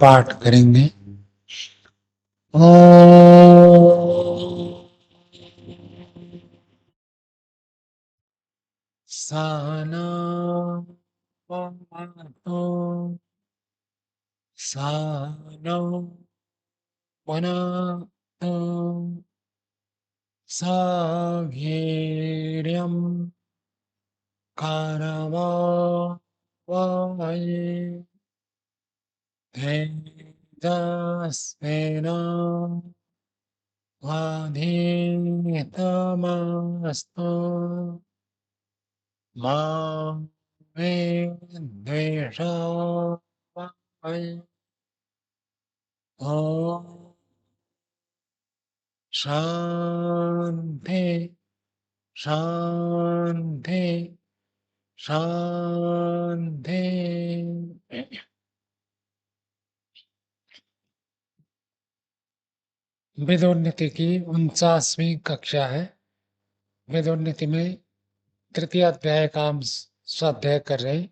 पाठ करेंगे। ओम सहना भवतु सहनौ भुनक्तु सवीर्यं करवावहै तेजस्विनावधीतमस्तु मा मे द्वेषावहै। ॐ शान्ति शान्ति शान्ति। वेदोन्नति की 49वीं कक्षा है। वेदोन्नति में तृतीय अध्याय का हम स्वाध्याय कर रहे हैं।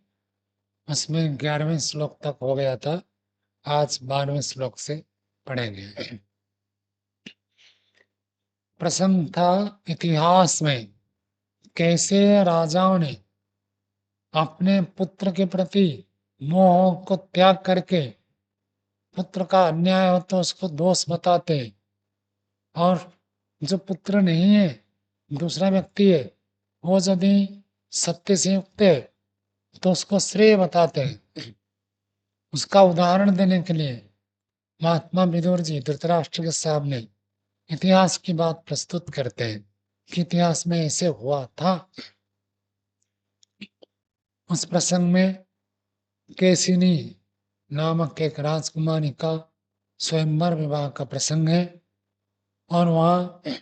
उसमें 11वें श्लोक तक हो गया था। आज 12वें श्लोक से पढ़ेंगे। प्रसंग था इतिहास में कैसे राजाओं ने अपने पुत्र के प्रति मोह को त्याग करके पुत्र का अन्याय हो तो उसको दोष बताते, और जो पुत्र नहीं है, दूसरा व्यक्ति है, वो यदि सत्य से युक्त है तो उसको श्रेय बताते हैं। उसका उदाहरण देने के लिए महात्मा विदुर जी धृतराष्ट्र के सामने इतिहास की बात प्रस्तुत करते हैं कि इतिहास में ऐसे हुआ था। उस प्रसंग में केसिनी नामक एक राजकुमारी का स्वयंवर विवाह का प्रसंग है, और वहां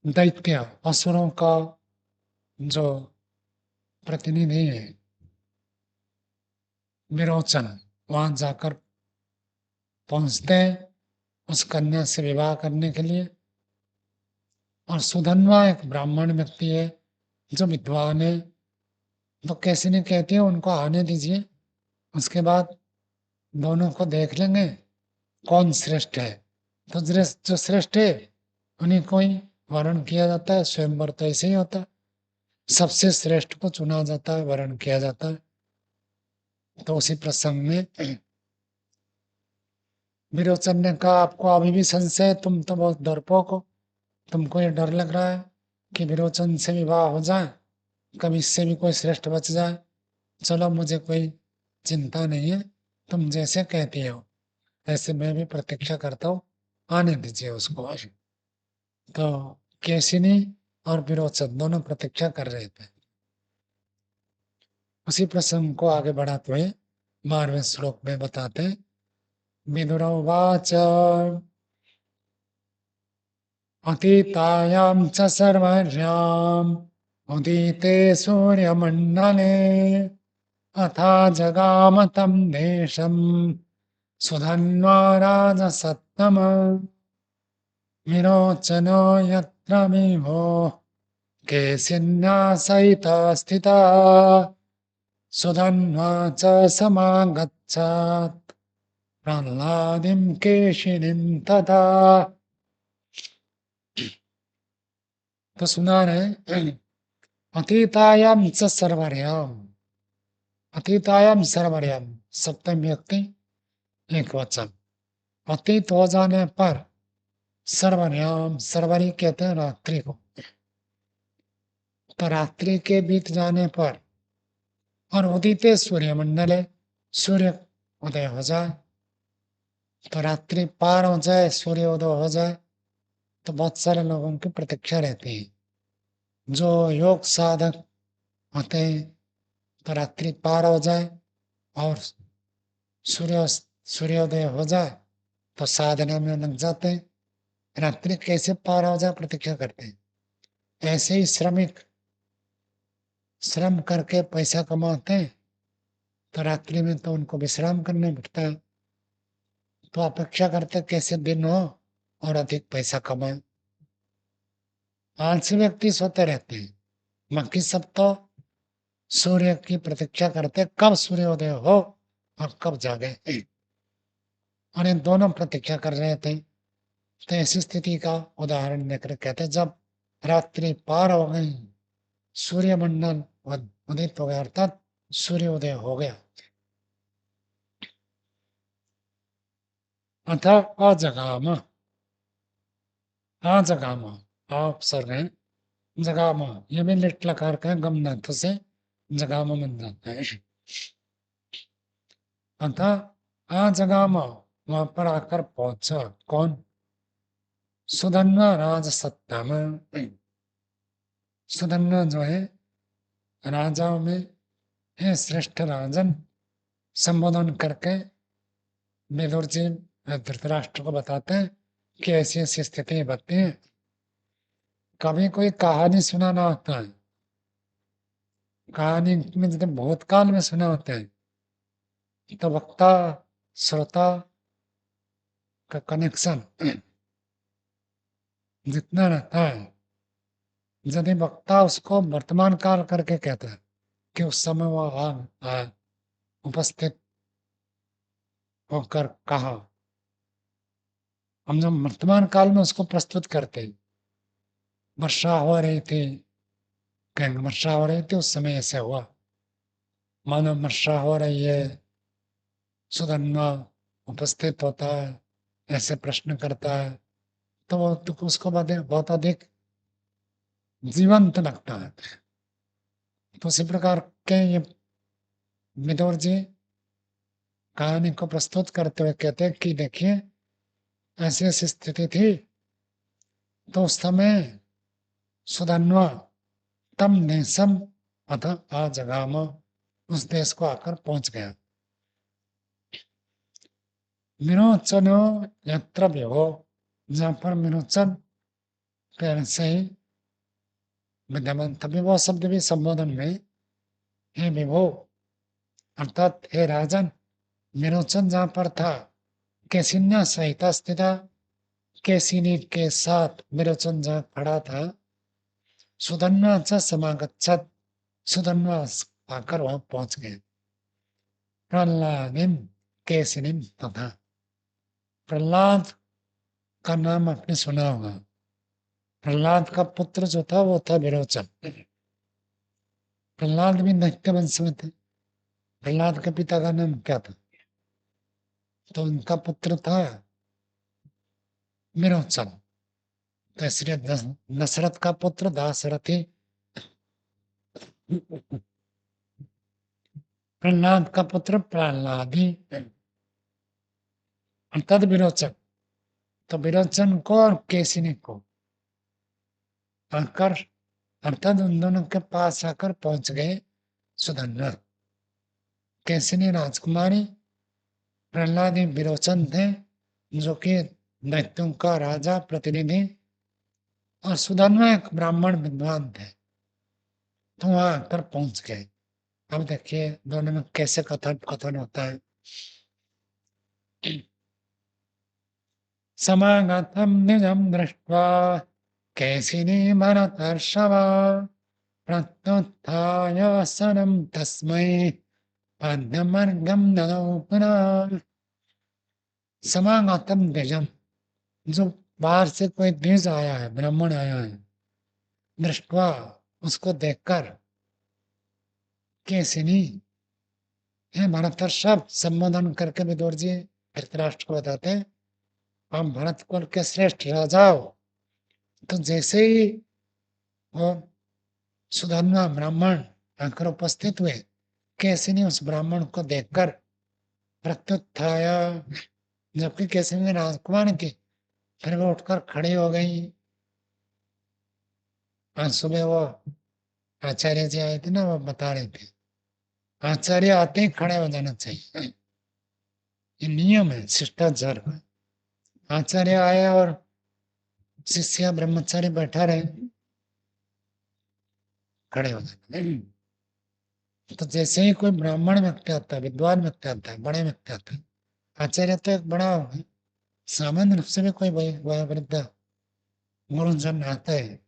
दैत्य असुरों का जो प्रतिनिधि है विरोचन वहां जाकर पहुंचते हैं उस कन्या से विवाह करने के लिए। और सुधन्वा एक ब्राह्मण व्यक्ति है जो विद्वान है, तो कैसिनी कहती है उनको आने दीजिए, उसके बाद दोनों को देख लेंगे कौन श्रेष्ठ है। तो जो श्रेष्ठ है उन्हीं को ही वर्ण किया जाता है। स्वयंवर तो ऐसे ही होता है, सबसे श्रेष्ठ को चुना जाता है, वर्ण किया जाता है। तो उसी प्रसंग में विरोचन ने कहा आपको अभी भी संशय, तुम तो बहुत डरपोक हो, तुमको ये डर लग रहा है कि विरोचन से विवाह हो जाए, कभी इससे भी कोई श्रेष्ठ बच जाए। चलो मुझे कोई चिंता नहीं है, तुम जैसे कहती हो ऐसे मैं भी प्रतीक्षा करता हूँ, आने दीजिए उसको। तो केसिनी और विरोचन दोनों प्रतीक्षा कर रहे थे। उसी प्रसंग को आगे बढ़ाते हुए 12वें श्लोक में बताते हैं। विदुरोवाच अतीतायां च सर्वर्याम् उदिते सूर्यमण्डले अथा जगाम तं देशम् सुधन्वा राजसत्तम विरोचनो यत्र विभो केशिन्यासयिता स्थिता सुधन्वा च समागच्छत् प्रह्लादिं केशिनीं तथा। तो सुना रहे अतीतायाम च सर्वर्याम, अतीतायाम सर्वर्याम सप्तम व्यक्ति एक वचन। अतीत हो जाने पर सर्वर्याम, सर्वरी कहते हैं रात्रि को, तो रात्रि के बीत जाने पर और उदिते सूर्यमंडल है, सूर्य उदय हो जाए, तो रात्रि पार हो जाए, सूर्य उदय हो जाए, तो बहुत सारे लोगों की प्रतीक्षा रहती है। जो योग साधक होते हैं तो रात्रि पार हो जाए और सूर्योदय हो जाए तो साधना में लग जाते हैं। रात्रि कैसे पार हो जाए प्रतीक्षा करते हैं। ऐसे ही श्रमिक श्रम करके पैसा कमाते हैं, तो रात्रि में तो उनको विश्राम करना पड़ता है, तो अपेक्षा करते कैसे दिन हो और अधिक पैसा कमाए। आलसी व्यक्ति सोते रहते हैं, बाकी सब तो सूर्य की प्रतीक्षा करते कब सूर्योदय हो और कब जागे। और ये दोनों प्रतीक्षा कर रहे थे। तो ऐसी स्थिति का उदाहरण देकर कहते हैं, जब रात्रि पार हो गई, सूर्यमंडल उदित हो गया, अर्थात सूर्योदय हो गया, अर्थात अजगाम, अजगाम, आप सर हैं, जगाम, ये भी लिट लकार का गम धातु से जगाम बन जाता है। अतः अजगाम, वहां पर आकर पहुंचा कौन? सुधन्वा राज सत्ता में। सुधन्वा जो है राजाओं में है श्रेष्ठ राजन, संबोधन करके विदुर जी धृतराष्ट्र को बताते हैं कि ऐसी ऐसी स्थिति बनती है। कभी कोई कहानी सुनाना होता है, कहानी में जब भूतकाल में सुना होता है तो वक्ता श्रोता का कनेक्शन जितना रहता है, यदि वक्ता उसको वर्तमान काल करके कहता है कि उस समय वह उपस्थित होकर कहा, हम जब वर्तमान काल में उसको प्रस्तुत करते हैं, वर्षा हो रही थी, कहेंगे वर्षा हो रही थी उस समय ऐसे हुआ, मानो वर्षा हो रही है, सुधन्वा उपस्थित होता है, ऐसे प्रश्न करता है, तो वो तो उसको बहुत अधिक जीवंत लगता है। तो उसी प्रकार के ये विदुर जी कहानी को प्रस्तुत करते हुए कहते हैं कि देखिए ऐसी ऐसी स्थिति थी, तो उस समय सुधन्वा तम देशम अतः आ जगाम, उस देश को आकर पहुंच गया। विरोचन यत्र विभो, जहां पर विरोचन पहले से ही विद्यमान था। विभो शब्द भी संबोधन में, हे विभो अर्थात हे राजन, विरोचन जहां पर था, कैसिन्या सहिता स्थिता, कैसिनी के साथ विरोचन जहां खड़ा था, सुधन्वा च समागच्छत, सुधन्वा आकर वहां पहुंच गए। प्रहलादिम कैसिनिम तथा, प्रहलाद का नाम आपने सुना होगा। प्रहलाद का पुत्र जो था वो था विरोचन। प्रहलाद भी दैत्य वंश में थे। प्रहलाद के पिता का नाम क्या था? तो उनका पुत्र था विरोचन। तो इसलिए दशरथ का पुत्र दाशरथी, प्रहलाद का पुत्र प्रहलादी, अर्थात विरोचन। तो विरोचन को और केसिनी को आकर, अर्थात उन दोनों के पास आकर पहुंच गए सुधन्वा। केसिनी राजकुमारी, प्रहलादी विरोचन थे जो कि दैत्यों का राजा प्रतिनिधि, और सुधन्वा एक ब्राह्मण विद्वान थे। तो वहां आकर पहुंच गए। अब देखिए दोनों में कैसे कथन कथन होता है। समागतम निजम दृष्ट्वा कैसिनी भरतर्षभ, प्रत्युत्थाय वसनं तस्मै पद्मर्घ्यं ददौ पुनः। समागतम द्विजम, जो बाहर से कोई द्विज आया है, ब्राह्मण आया है, दृष्टवा उसको देखकर, कैसिनी है भरतर्षभ संबोधन करके विदुर जी धृतराष्ट्र को बताते हैं, हम भरत कुल के श्रेष्ठ राजा हो। तो जैसे ही वो सुधन्वा ब्राह्मण आकर उपस्थित हुए, कैसिनी उस ब्राह्मण को देखकर प्रत्युत्थाय, जबकि कैसिनी राजकुमार थी, फिर वो उठकर खड़ी हो गई। आज सुबह वो आचार्य जी आए थे ना, वो बता रहे थे आचार्य आते ही खड़े हो जाना चाहिए, ये नियम है शिष्टाचार का। आचार्य आए और शिष्य ब्रह्मचारी बैठा रहे, खड़े हो जाना। तो जैसे ही कोई ब्राह्मण व्यक्ति आता है, विद्वान व्यक्ति आता है, बड़े व्यक्ति आता है, आचार्य तो एक बड़ा होगा, सामान्य रूप से भी कोई वृद्ध गुरुजन आता है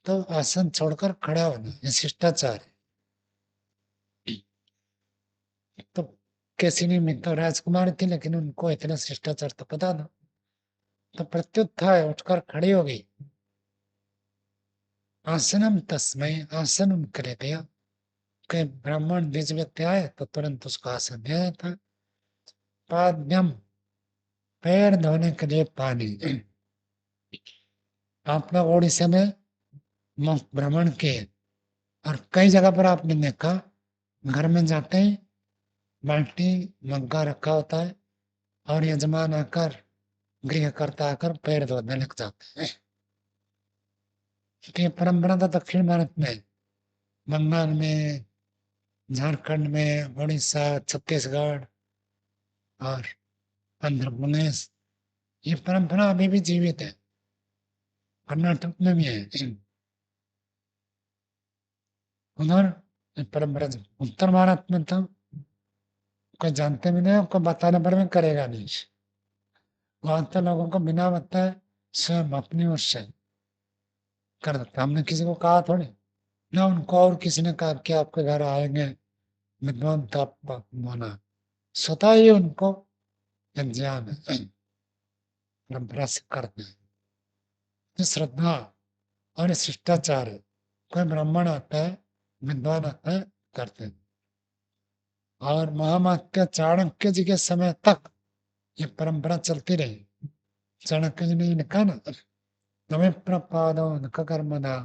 तो आसन छोड़कर खड़ा होना, ये शिष्टाचार है। तो कैसी में तो राजकुमारी थी, लेकिन उनको इतना शिष्टाचार तो पता था। तो प्रत्युत्थाय उठकर खड़ी हो गई। आसनम तस्मै, आसन उनके लिए दिया। कि ब्राह्मण द्विज व्यक्ति आए तो तुरंत उसको आसन दिया था। पाद्यम, पैर धोने के लिए पानी। आप लोग ओडिशा में मुफ्त भ्रमण किए और कई जगह पर आपने देखा, घर में जाते ही बाल्टी मग्गा रखा होता है और यजमान आकर, गृहकर्ता आकर पैर धोने लग जाते हैं। ये परंपरा तो दक्षिण भारत में, बंगाल में, झारखंड में, उड़ीसा, छत्तीसगढ़ और आंध्र प्रदेश, ये परंपरा अभी भी जीवित है। कर्नाटक में भी है उधर ये परंपरा। उत्तर भारत में तो कोई जानते भी नहीं, कोई बताने पर भी करेगा नहीं। वहां तो लोगों को बिना बताए स्वयं अपनी ओर से कर देता। हमने किसी को कहा थोड़ी ना, उनको और किसी ने कहा कि आपके घर आएंगे विद्वान, तो आप माना, स्वतः ही उनको ज्ञान है, परंपरा से करते हैं। ये श्रद्धा और शिष्टाचार है। कोई ब्राह्मण आता है, विद्वान आता है, करते हैं। और महामात्य चाणक्य जी के समय तक ये परंपरा चलती रही। चाणक्य जी ने लिखा ना, नवे प्रपादो नख कर्मणा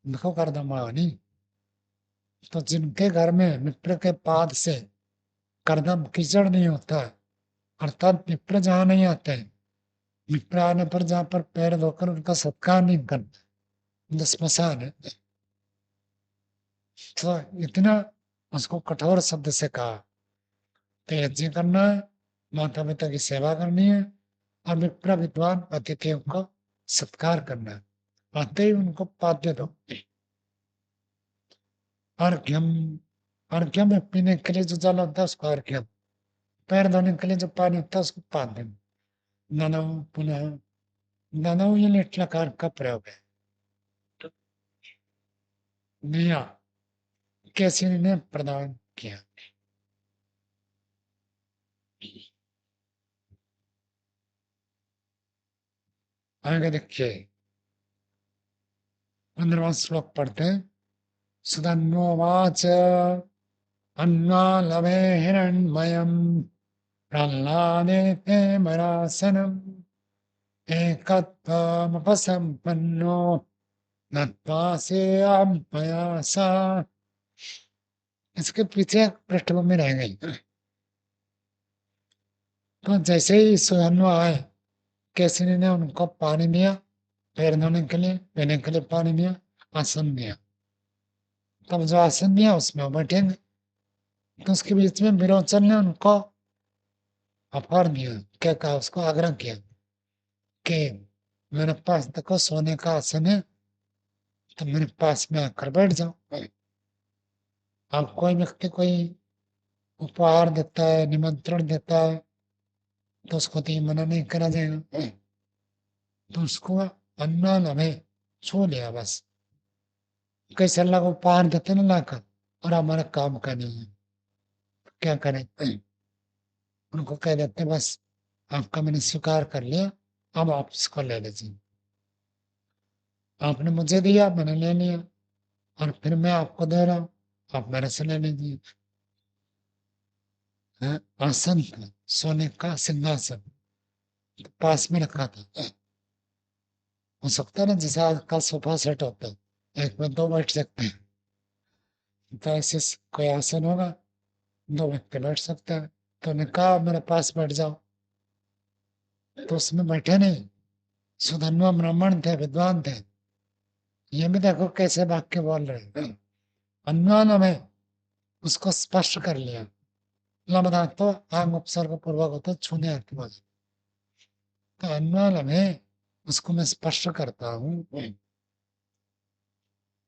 नखो कर्दमानि। तो जिनके घर में विप्र के पाद से कर्दम कीचड़ नहीं होता, अर्थात विप्र जहां नहीं आते, विप्र आने पर जहां पर पैर धोकर उनका सत्कार नहीं करते, स्मशान है, तो इतना उसको कठोर शब्द से कहा। तो यज्ञ करना है, माता पिता की सेवा करनी है और विप्र विद्वान अतिथियों का सत्कार करना है। आते ही उनको पाद्य दो। अर्घ्यम, अर्घ्यम में पीने के लिए जो जल होता है उसको अर्घ्यम, पैर धोने के लिए जो पानी होता है उसको पाद्यम। ननव पुनः, ननव ये लिट लकार का प्रयोग है। दिया, किसी ने प्रदान किया। आगे देखिए 15वां श्लोक पढ़ते हैं। सुधन्वोवाच अन्नालभे हिरण्मयम् प्रह्लादेते मरासनम् एकत्वमुपसम्पन्नो नत्वा पयासा। इसके पीछे पृष्ठभूमि रह गई। तो जैसे ही सुधन्व आए, केसरी ने उनको पानी दिया, पैर धोने के लिए, पीने के लिए पानी दिया, आसन दिया। तब जो आसन दिया उसमें वो बैठेंगे। तो उसके बीच में विरोचन ने उनको ऑफर दिया, क्या कहा, उसको आग्रह किया कि मेरे पास देखो सोने का आसन है, तो मेरे पास में आकर बैठ जाओ। अब कोई व्यक्ति कोई उपहार देता है, निमंत्रण देता है, तो उसको तो ये मना नहीं करा जाएगा। तो उसको अन्ना लभे, छू लिया बस। कैसे अल्लाह को उपहार देते ना लाकर, और हमारा काम का नहीं है, क्या करें। उनको कह देते बस आपका मैंने स्वीकार कर लिया, अब आप इसको ले लीजिए। आपने मुझे दिया, मैंने ले लिया, और फिर मैं आपको दे रहा हूँ, आप मेरे से ले लीजिए। हाँ, आसन था सोने का सिंहासन, पास में रखा था। हो सकता है ना जैसे आजकल सोफा सेट होता है, एक में दो बैठ सकते हैं, तो ऐसे कोई आसन होगा, दो व्यक्ति बैठ सकते हैं। तो उन्हें कहा मेरे पास बैठ जाओ, तो उसमें बैठे नहीं। सुधन्वा ब्राह्मण थे, विद्वान थे। ये भी देखो कैसे वाक्य बोल रहे हैं। अन्वान में उसको स्पष्ट कर लिया। लमधा तो आंग उपसर्ग पूर्वक होता, छूने अर्थ में। तो अन्वान में उसको मैं स्पष्ट करता हूँ।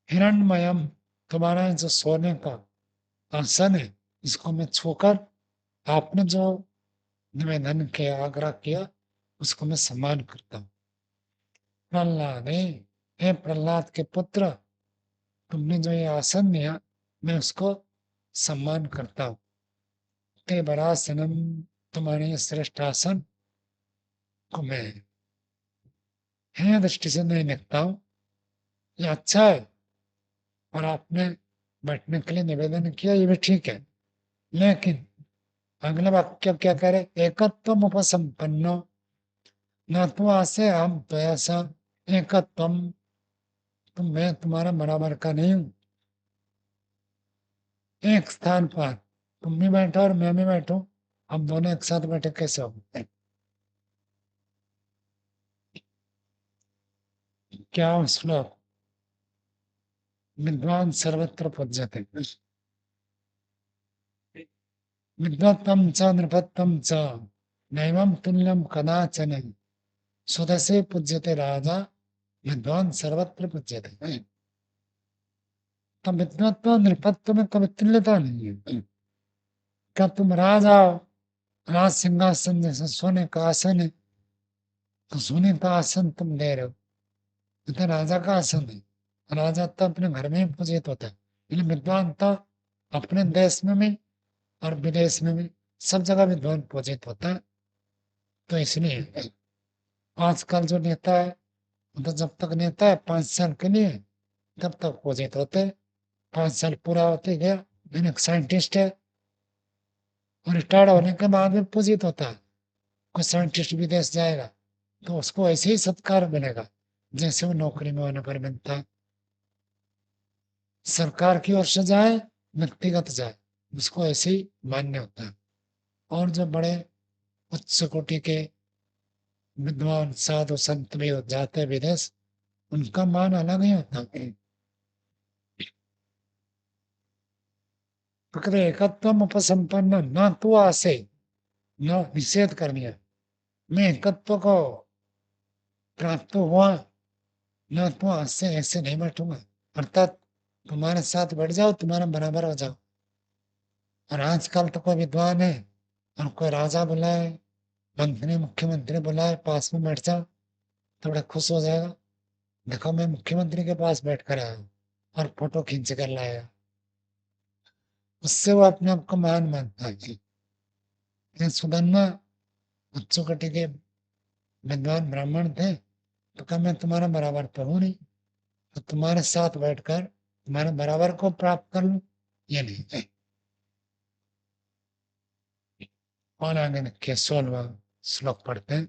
हिरण्मयम, तुम्हारा जो सोने का आसन है, इसको मैं छूकर आपने जो निवेदन किया, आग्रह किया, उसको मैं सम्मान करता हूँ। प्रहलाद, हे प्रहलाद के पुत्र, तुमने जो ये आसन दिया, मैं उसको सम्मान करता हूँ। ते बरासनम, तुम्हारे श्रेष्ठ आसन को मैं है दृष्टि से नहीं देखता हूँ। ये अच्छा है और आपने बैठने के लिए निवेदन किया, ये भी ठीक है, लेकिन अगला वाक्य क्या करे, एकत्वम उपसंपन्नो न तो आसे हम तो ऐसा, एकत्वम, तो मैं तुम्हारा बराबर का नहीं हूं। एक स्थान पर तुम भी बैठो और मैं भी बैठो, हम दोनों एक साथ बैठे कैसे हो? क्या श्लोक, विद्वान सर्वत्र पूज्यते, विद्वत्तम च नृपत्तम च नैवं तुल्यं कदाचन, स्वदसे पूज्यते राजा, विद्वान सर्वत्र पूज्यते। तब विद्वत्व और नृपत्व में कभी तुल्यता नहीं है। क्या तुम राजा हो, राज सिंहासन जैसे सोने का आसन है, तो सोने का आसन तुम ले रहे हो, ये तो राजा का आसन है। राजा तो अपने घर में ही पूजित होता है, लेकिन विद्वान तो अपने देश में भी और विदेश में भी सब जगह विद्वान पूजित होता है। तो इसलिए आजकल जो नेता है, तो जब तक नेता है 5 साल के लिए, तब तक पूजित होते, 5 साल पूरा होते गया, मैंने एक साइंटिस्ट है और रिटायर्ड होने के बाद भी पूजित होता है। कोई साइंटिस्ट विदेश जाएगा तो उसको ऐसे ही सत्कार मिलेगा जैसे वो नौकरी में होने पर मिलता है। सरकार की ओर से जाए, व्यक्तिगत जाए, उसको ऐसे ही मान्य होता है। और जो बड़े उच्च कोटि के विद्वान साधु संत भी हो जाते हैं विदेश, उनका मान अलग ही होता है। तो कहते एकत्वम उपसंपन्न न तो आसे, न निषेध करनी है, मैं एकत्व को प्राप्त हुआ, न तो आज से ऐसे नहीं बैठूंगा, अर्थात तुम्हारे साथ बैठ जाओ, तुम्हारा बराबर हो जाओ। और आजकल तो कोई विद्वान है और कोई राजा बुलाए, मंत्री मुख्यमंत्री बुलाए, पास में बैठ जाओ, थोड़ा खुश हो जाएगा, देखो मैं मुख्यमंत्री के पास बैठ कर आया हूँ, और फोटो खींच कर लाया, उससे वो अपने आप को महान मानता है। ये सुदामा उच्च कोटि के विद्वान ब्राह्मण थे, तो कहा मैं तुम्हारा बराबर तो हूं नहीं, तो तुम्हारे साथ बैठकर तुम्हारे बराबर को प्राप्त कर लूं, ये नहीं है। और आगे देखिए 16वां श्लोक पढ़ते हैं।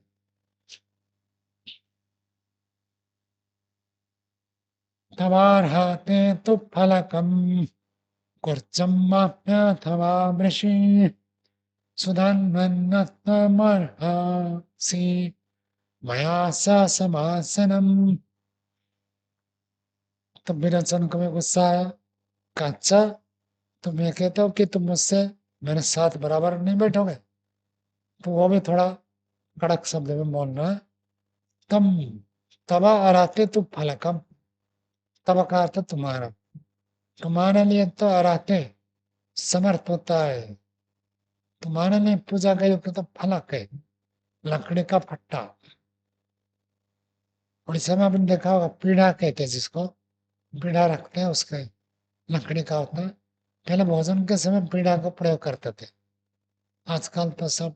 तवार्हते तु फलकम कुर्चमाप्यथवा वृषि सुधन्वन्नत्वमर्हसि मया स समासनम। तब विरचन को में गुस्सा आया, कहा अच्छा तुम ये कहते हो कि तुम मुझसे मेरे साथ बराबर नहीं बैठोगे, तो वो भी थोड़ा कड़क शब्द में बोल रहा है। तम, तवा अराते तु फलकम, तब का अर्थ तुम्हारा, तुम्हारे लिए तो अराते समर्थ होता है, तुम्हारे लिए पूजा का युक्त तो फलक है, लकड़ी का फट्टा। उड़ीसा में आपने देखा होगा पीढ़ा कहते हैं जिसको, पीढ़ा रखते हैं, उसके लकड़ी का होता है। पहले भोजन के समय पीढ़ा का प्रयोग करते थे, आजकल तो सब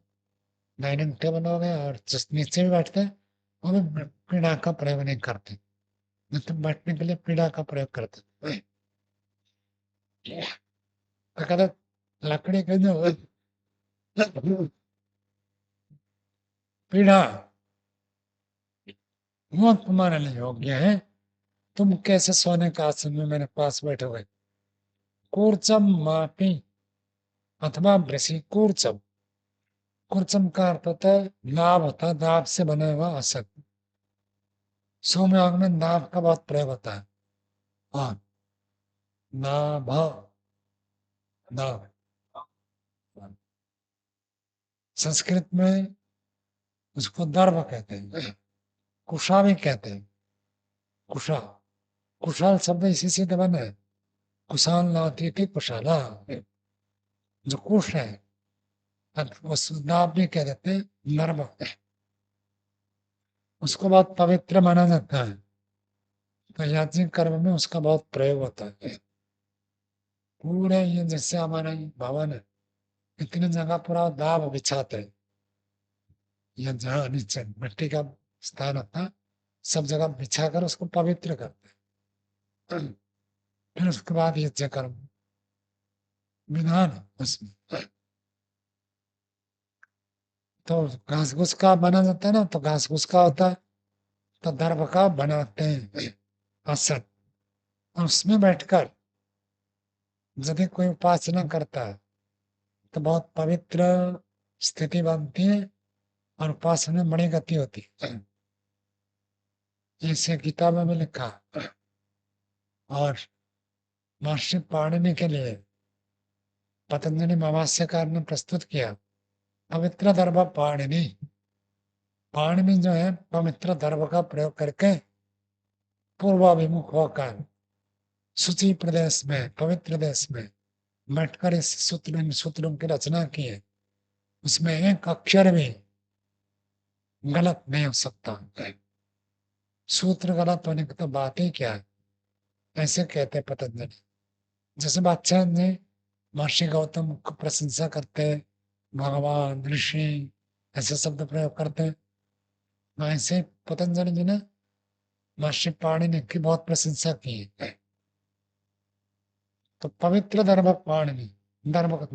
डाइनिंग टेबल हो गए और जिस नीचे भी बैठते हैं वो भी पीढ़ा का प्रयोग नहीं करते, मतलब बैठने के लिए पीढ़ा का प्रयोग करते थे। तो कहते लकड़ी का जो पीढ़ा, वो तुम्हारे लिए योग्य है, तुम कैसे सोने का आसन में मेरे पास बैठोगे। कूर्चम मापी अथवा वृषि कूर्चम, कूर्चम का अर्थ होता है नाभ, होता है नाभ से बना हुआ आसन। सोमयाग में नाभ का बहुत प्रयोग होता है। हाँ, नाभ, नाभ, संस्कृत में उसको दर्भ कहते हैं, कुशा भी कहते हैं, कुशा, कुशाल शब्द इसी से बना है, कुशाल नाती थी कुशाला, जो कुश है, उस नाभ भी कह देते हैं, नर्म, उसको बहुत पवित्र माना जाता है, तो याज्ञिक कर्म में उसका बहुत प्रयोग होता है। पूरे ये जैसे हमारा ये भवन है, इतनी जगह पूरा दाब बिछाते हैं, या जहाँ नीचे मिट्टी का स्थान होता है सब जगह बिछाकर उसको पवित्र करते हैं। फिर उसके बाद यज्ञ कर्म विधान है उसमें। तो घास घूस का बना जाता है ना, तो घास घूस का होता है, तो दर्भ का बनाते हैं आसन, और उसमें बैठकर यदि कोई उपासना करता है तो बहुत पवित्र स्थिति बनती है और उपासना में बड़ी गति होती है। इसे गीता में भी लिखा है। और महर्षि पाणिनि के लिए पतंजलि महाभाष्यकार ने प्रस्तुत किया पवित्र दर्भ पाणिनि। पाणिनि जो है पवित्र दर्भ का प्रयोग करके पूर्वाभिमुख होकर शुचि प्रदेश में, पवित्र देश में बैठकर इस सूत्रों की रचना की है। उसमें एक अक्षर भी गलत नहीं हो सकता। सूत्र गलत होने की तो बात ही क्या है, ऐसे कहते पतंजलि। जैसे बादशाह ने महर्षि गौतम को प्रशंसा करते हैं, भगवान ऋषि ऐसे शब्द प्रयोग करते हैं, ऐसे पतंजलि जी ने महर्षि पाणिनि की बहुत प्रशंसा की है। तो पवित्र दर्भ पाणिनि, दर्भ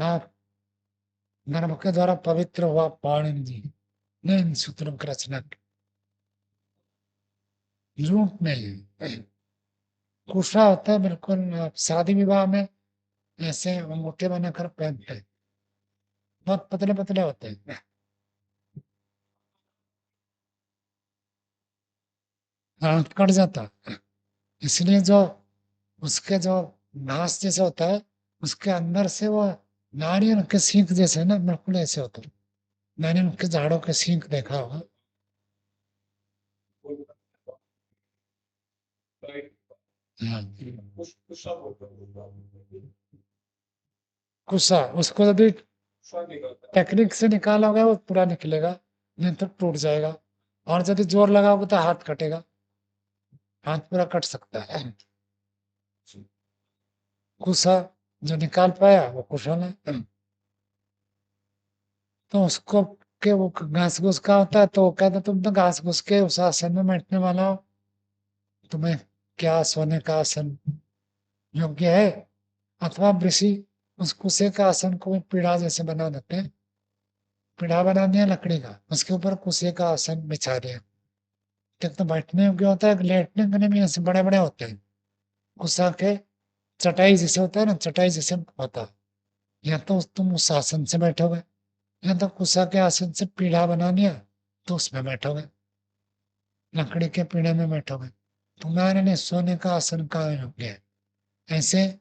दर्भ के द्वारा पवित्र हुआ पाणिनि जी ने इन सूत्रों की रचना की। झूठ नहीं है। कुशा होता है बिल्कुल शादी विवाह में ऐसे अंगूठे बनाकर पहनते हैं, बहुत पतले पतले होते हैं। हाथ कट जाता है। इसलिए जो उसके जो नाश जैसे होता है, उसके अंदर से वो नारियल के सींग जैसे है ना, बिल्कुल ऐसे होता है। नारियल के झाड़ों के सींग देखा होगा। हाँ, कुशा उसको यदि टेक्निक से निकालोगे वो पूरा निकलेगा, नहीं तो टूट जाएगा। और यदि जोर लगाओगे तो हाथ कटेगा, हाथ पूरा कट सकता है। कुशा जो निकाल पाया वो कुशल है। तो उसको के वो घास घूस का होता है, तो वो कहता तुम तो घास घूस के उस आसन में बैठने वाला हो, तुम्हें क्या सोने का आसन योग्य है। अथवा ऋषि उस कुशे का आसन को भी पीढ़ा जैसे बना देते हैं, पीढ़ा बना दिया लकड़ी का, उसके ऊपर कुशे का आसन बिछा दिया। एक तो बैठने योग्य होता है, लेटने के लिए भी ऐसे बड़े बड़े होते हैं। कुशा के चटाई जैसे होता है ना, चटाई जैसे होता है। या तो तुम उस आसन से बैठोगे, या तो कुशा के आसन से पीढ़ा बना लिया तो उसमें बैठोगे, लकड़ी के पीढ़े में बैठोगे। तुम्हारे लिए सोने का आसन का योग्य है। ऐसे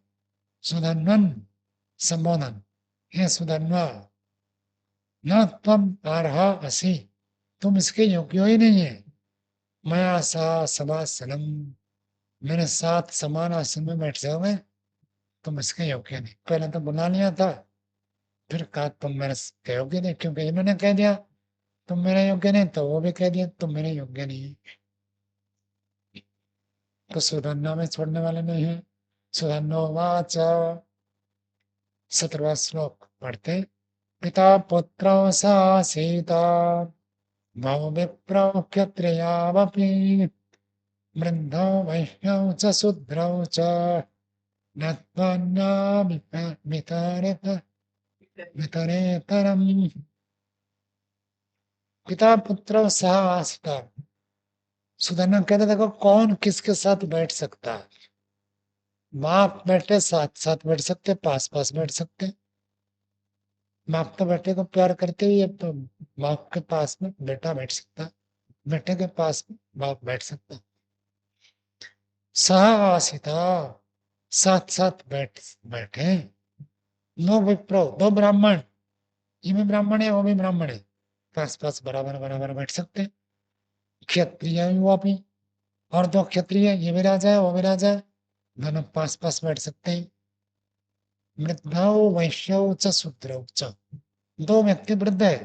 सुधन्वन संबोधन, हे सुधन्वा, न तुम अर्हा असि, तुम इसके योग्य ही नहीं है। मया सा समासनम, मेरे साथ समान आसन में बैठ जाओगे, तुम इसके योग्य नहीं। पहले तो बुला लिया था, फिर कहा तुम मेरे के योग्य नहीं, क्योंकि इन्होंने कह दिया तुम मेरे योग्य नहीं, तो वो भी कह दिया तुम मेरे योग्य नहीं। तो सुधन्वा में छोड़ने वाले नहीं है। सुधन्वाच 17वां श्लोक पढ़ते। पिता पुत्रौ सा सीता भव विप्रौ क्षत्रियावपि वृद्धौ वैष्णौ च शूद्रौ च वितरेत वितरेतरम्। पिता पुत्र सह आस्था। सुधन्वा कहते देखो कौन किसके साथ बैठ सकता है। बाप बेटे साथ साथ बैठ सकते, पास पास बैठ सकते। बाप तो बेटे को प्यार करते ही है, तो बाप के पास में बेटा बैठ सकता, बेटे के पास में बाप बैठ सकता। सह आसिता, साथ साथ बैठे। नो विप्रो, दो ब्राह्मण, ये भी ब्राह्मण है वो भी ब्राह्मण है, पास पास बराबर बराबर बैठ सकते। क्षत्रिय वो भी, और दो क्षत्रिय, ये भी राजा है वो भी राजा है, दोनों पास पास बैठ सकते हैं। वृद्धौ वैश्यौ च शूद्रौ च, दो व्यक्ति वृद्ध है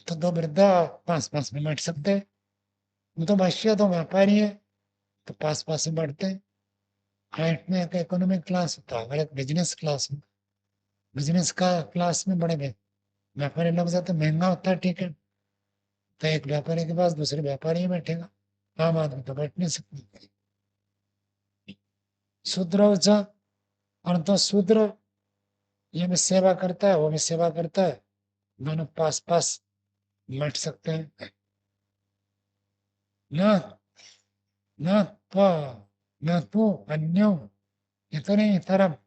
तो दो वृद्ध पास पास में बैठ सकते हैं। दो वैश्य दो व्यापारी है तो पास पास में बैठते हैं। हाइट में एक इकोनॉमिक क्लास होता है और एक बिजनेस क्लास होता बिजनेस का क्लास में बड़े व्यापारी लोग जाते, महंगा होता है टिकट, तो एक व्यापारी के पास दूसरे व्यापारी ही बैठेगा, आम आदमी तो बैठ नहीं सकते। शूद्र और तो शूद्र, ये भी सेवा करता है, वो भी सेवा करता है, दोनों पास पास बैठ सकते हैं। न न त्वा न तू अन्यो, इतने तरफ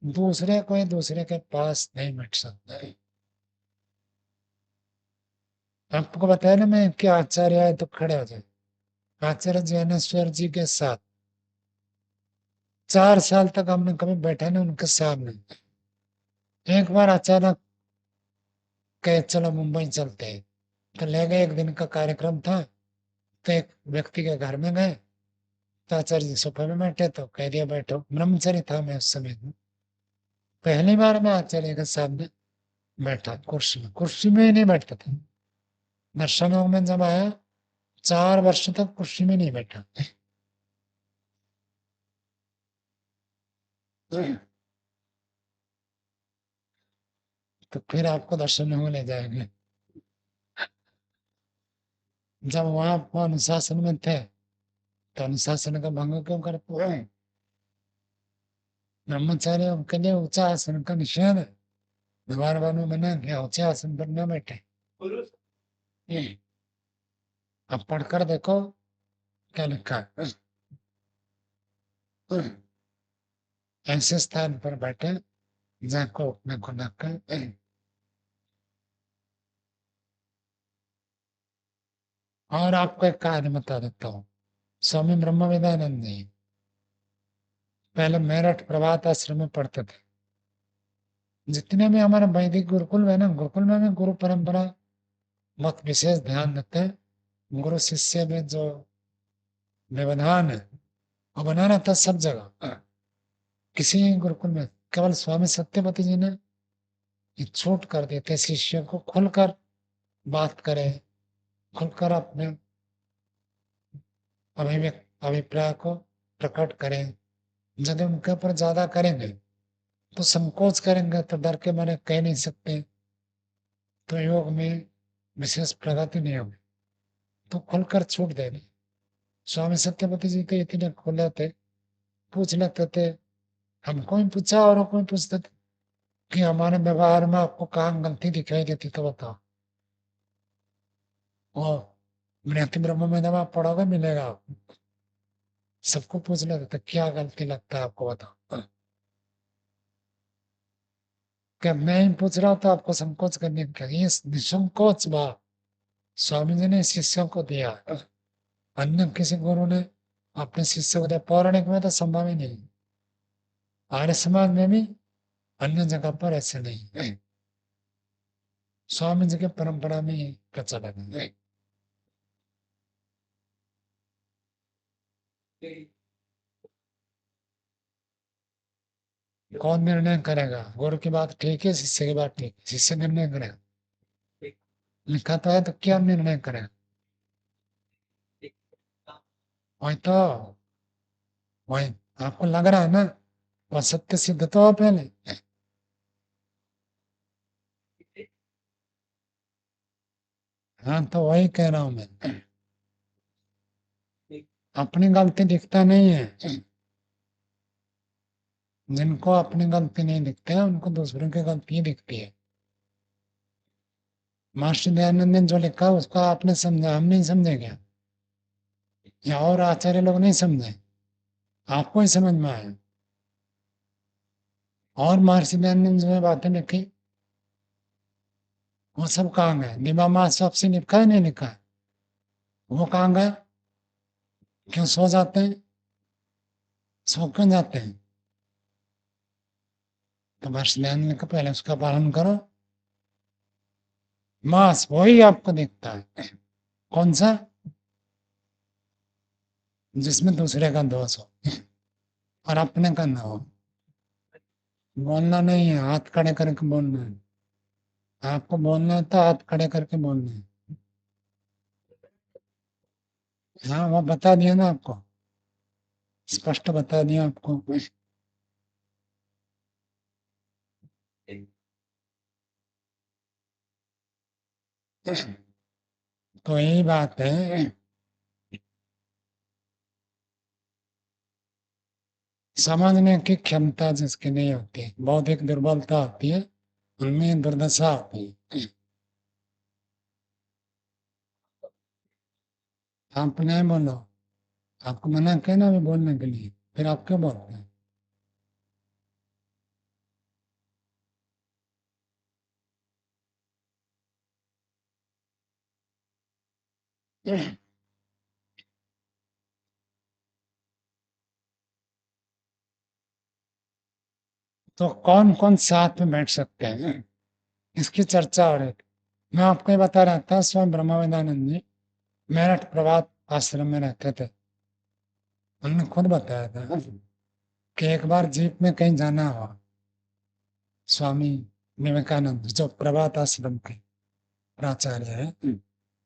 दूसरे कोई दूसरे के पास नहीं बैठ सकता है। आपको बताया ना मैं कि आचार्य आए तो खड़े हो जाए। आचार्य ज्ञानेश्वर जी के साथ 4 साल तक हमने कभी बैठा नहीं उनके सामने। एक बार अचानक कहे चलो मुंबई चलते हैं, तो ले गए, एक दिन का कार्यक्रम था, तो एक व्यक्ति के घर में गए, तो आचार्य जी सोफे में बैठे, तो कह दिया बैठो, ब्रह्मचर्य था मैं उस समय में। पहली बार मैं आचार्य के सामने बैठा, कुर्सी में ही नहीं बैठता था। दर्शनों में जब आया, 4 वर्ष तक कुर्सी में नहीं बैठा। तो फिर आपको दर्शन में ले जाएंगे। जब वहां आप अनुशासन में थे, तो अनुशासन का भंग क्यों करते हैं? ब्रह्मचारियों के लिए ऊंचा आसन का निषेध है। भगवान वालों मना किया ऊंचे आसन पर न बैठे। ये अब पढ़कर देखो क्या लिखा है। ऐसे स्थान पर बैठे जहाँ को उठने को न कहे। और आपको एक कहानी बता देता हूँ। स्वामी ब्रह्म वेदानंद जी पहले मेरठ प्रभात आश्रम में पढ़ते थे। जितने भी हमारे वैदिक गुरुकुल है ना, गुरुकुल में भी गुरु परंपरा बहुत विशेष ध्यान देते हैं। गुरु शिष्य में जो व्यवधान है वो बना रहता है सब जगह। किसी गुरुकुल में केवल स्वामी सत्यवती जी ने ये छूट कर देते, शिष्य को खुलकर बात करें, खुलकर अपने अभिव्यक्त अभिप्राय को प्रकट करें। यदि उनके ऊपर ज्यादा करेंगे तो संकोच करेंगे, तो डर के मारे कह नहीं सकते, तो योग में विशेष प्रगति नहीं होगी। तो खुलकर छूट देनी। स्वामी सत्यवती जी तो इतने खुले थे, पूछ लेते थे, हमको भी पूछा और कोई पूछते थे कि हमारे व्यवहार में आपको कहाँ गलती दिखाई देती तो बताओ। ओ, मृत्यु ब्रह्म में जब आप पढ़ोगे मिलेगा आपको। सबको पूछ लेते थे क्या गलती लगता है आपको बताओ। क्या मैं ही पूछ रहा हूँ तो आपको संकोच करने का, ये निसंकोच भाव स्वामी जी ने शिष्यों को दिया। अन्य किसी गुरु ने अपने शिष्य को दिया, पौराणिक में तो संभव ही नहीं। आर्य समाज में भी अन्य जगह पर ऐसे नहीं है। स्वामी जी की परंपरा में ही प्रचलन है। कौन निर्णय करेगा? गुरु की बात ठीक है, शिष्य की बात ठीक है, शिष्य निर्णय करेगा। लिखा तो है तो क्या निर्णय करेगा? वही तो, वही आपको लग रहा है ना, वह सत्य सिद्ध तो हो पहले। हाँ तो वही कह रहा हूं मैं, अपनी गलती दिखता नहीं है। जिनको अपनी गलती नहीं दिखते है उनको दूसरों की गलती ही दिखती है। मास्टर दयानंद ने जो लिखा उसको आपने समझा, हम नहीं समझे क्या? या और आचार्य लोग नहीं समझे? आपको ही समझ में आया? और महर्षि दयानंद ने जो बातें लिखी वो सब कहाँ गए? दिबा मास सबसे लिखा है नहीं लिखा है? वो कहाँ गए? क्यों सो जाते हैं? सो क्यों जाते हैं? तो महर्षि दयानंद ने कहा पहले उसका पालन करो। मास वही आपको दिखता है। कौन सा? जिसमें दूसरे का दोष हो और अपने का ना हो। बोलना नहीं है, हाथ खड़े करके बोलना है। आपको बोलना है तो हाथ खड़े करके बोलना है। हाँ वो बता दिया ना आपको, स्पष्ट बता दिया आपको। तो यही बात है, समझने की क्षमता जिसकी नहीं होती, बौद्धिक दुर्बलता होती है, उनमें दुर्दशा होती है। आप नहीं बोलो, आपको मना किया ना अभी बोलने के लिए, फिर आप क्यों बोलते हैं? तो कौन कौन साथ में बैठ सकते हैं, इसकी चर्चा हो रही थी। मैं आपको ये बता रहा था, स्वयं ब्रह्मानंद जी मेरठ प्रभात आश्रम में रहते थे। उन्होंने खुद बताया था कि एक बार जीप में कहीं जाना हुआ, स्वामी विवेकानंद जो प्रभात आश्रम के प्राचार्य है,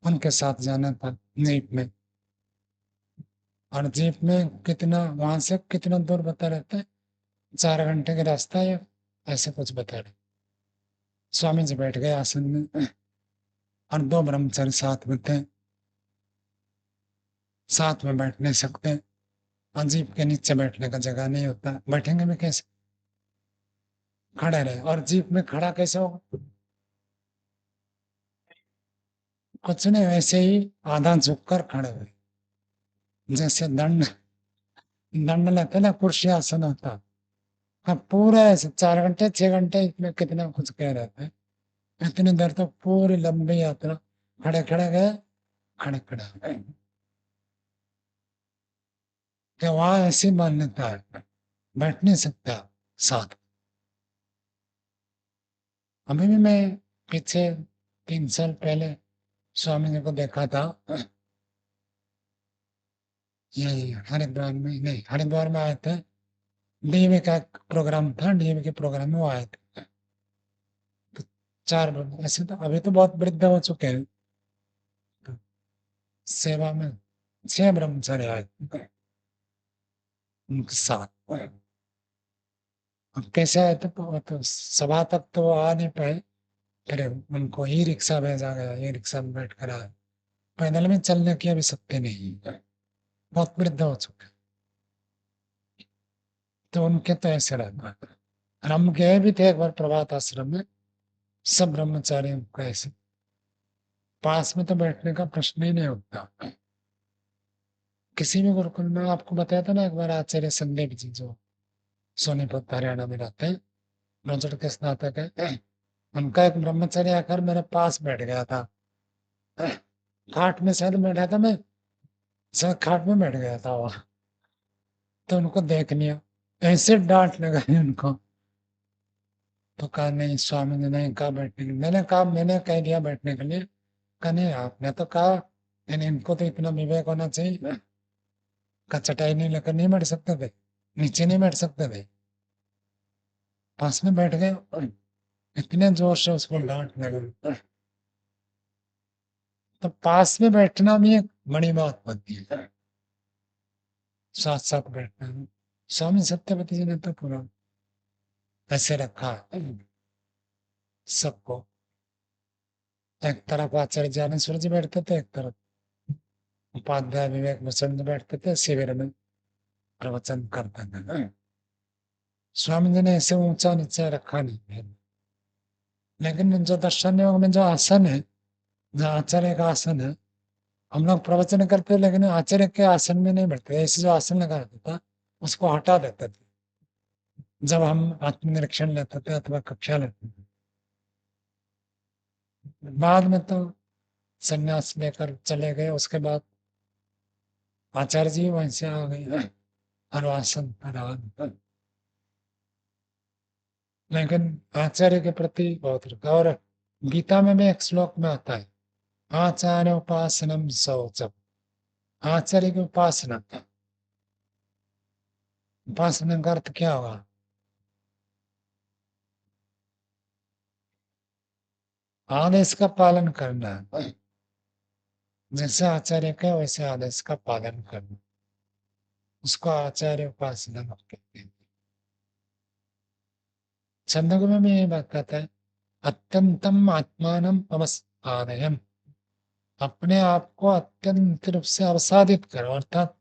उनके साथ जाना था जीप में। और जीप में कितना, वहां से कितना दूर बता रहता है, 4 घंटे का रास्ता है, ऐसे कुछ बता रहे। स्वामी जी बैठ गए आसन में और 2 ब्रह्मचारी साथ में थे। साथ में बैठ नहीं सकते, और जीप के नीचे बैठने का जगह नहीं होता, बैठेंगे भी कैसे, खड़े रहे। और जीप में खड़ा कैसे होगा, कुछ नहीं, वैसे ही आधा झुककर खड़े हुए, जैसे दंड दंड लेते ना, कुर्सी आसन होता। हाँ, पूरा ऐसे 4 घंटे 6 घंटे इसमें कितना कुछ कह रहे थे। इतनी देर तो पूरी लंबी यात्रा खड़े खड़े गए, खड़े खड़े आ गए। कि वहां ऐसी मान्यता है, बैठ नहीं सकता साथ। अभी भी मैं पीछे 3 साल पहले स्वामी जी को देखा था, यही हरिद्वार में, नहीं हरिद्वार में आए थे। डीएवी का एक प्रोग्राम था, डीएवी के प्रोग्राम में वो आए थे। तो 4 ऐसे तो अभी तो बहुत वृद्ध हो चुके हैं, तो सेवा में 6 ब्रह्मचारी आए थे उनके साथ। अब कैसे आए थे, तो सभा तक तो वो आ नहीं पाए, फिर उनको ई रिक्शा भेजा गया, ई रिक्शा में बैठ कर आए। पैदल में चलने की अभी शक्ति नहीं है, बहुत वृद्ध हो चुके हैं। तो उनके तो ऐसे रहता है। और हम गए भी थे एक बार प्रभात आश्रम में, सब ब्रह्मचारियों को ऐसे पास में तो बैठने का प्रश्न ही नहीं उठता। किसी भी गुरुकुल में, आपको बताया था ना एक बार, आचार्य संदीप जी जो सोनीपत हरियाणा में रहते हैं, नौजड़ के स्नातक है, उनका एक ब्रह्मचारी आकर मेरे पास बैठ गया था। खाट में शायद बैठा था मैं, शायद खाट में बैठ गया था वो। तो उनको देख लिया, ऐसे डांट लगाई उनको। तो कहा नहीं, स्वामी ने नहीं कहा बैठने के लिए। मैंने कहा, मैंने कह दिया बैठने के लिए। कहा नहीं, आपने तो कहा, यानी इनको तो इतना विवेक होना चाहिए। का चटाई नहीं लेकर नहीं बैठ सकते थे, नीचे नहीं बैठ सकते थे, पास में बैठ गए और इतने जोर से उसको डांट लगा। तो पास में बैठना भी एक बड़ी बात होती है, साथ साथ बैठना। स्वामी सत्यवती जी ने तो पूरा ऐसे रखा है सबको। एक तरफ आचार्य ज्ञानेश्वर जी बैठते थे, एक तरफ उपाध्याय विवेक भूषण जी बैठते थे, शिविर में प्रवचन करते थे। स्वामी जी ने ऐसे ऊंचा नीचे रखा नहीं है। लेकिन जो दर्शन योग में जो आसन है, जो आचार्य का आसन है, हम लोग प्रवचन करते लेकिन आचार्य के आसन में नहीं बैठते, ऐसे जो आसन लगा रहता था उसको हटा देते थे जब हम आत्मनिरीक्षण लेते थे अथवा कक्षा लेते थे। बाद में तो संन्यास लेकर चले गए, उसके बाद आचार्य जी वहीं से आ गए और आसन पर। लेकिन आचार्य के प्रति बहुत रखा। और गीता में भी एक श्लोक में आता है, आचार्य उपासनम शौचम। आचार्य की उपासना, उपासना का अर्थ क्या होगा, आदेश का पालन करना है। जैसे आचार्य का वैसे आदेश का पालन करना, उसको आचार्य उपासना कहते हैं। छंदों में भी यही बात कहता है, अत्यंतम आत्मानम अवसादयम, अपने आप को अत्यंत रूप से अवसादित करो, अर्थात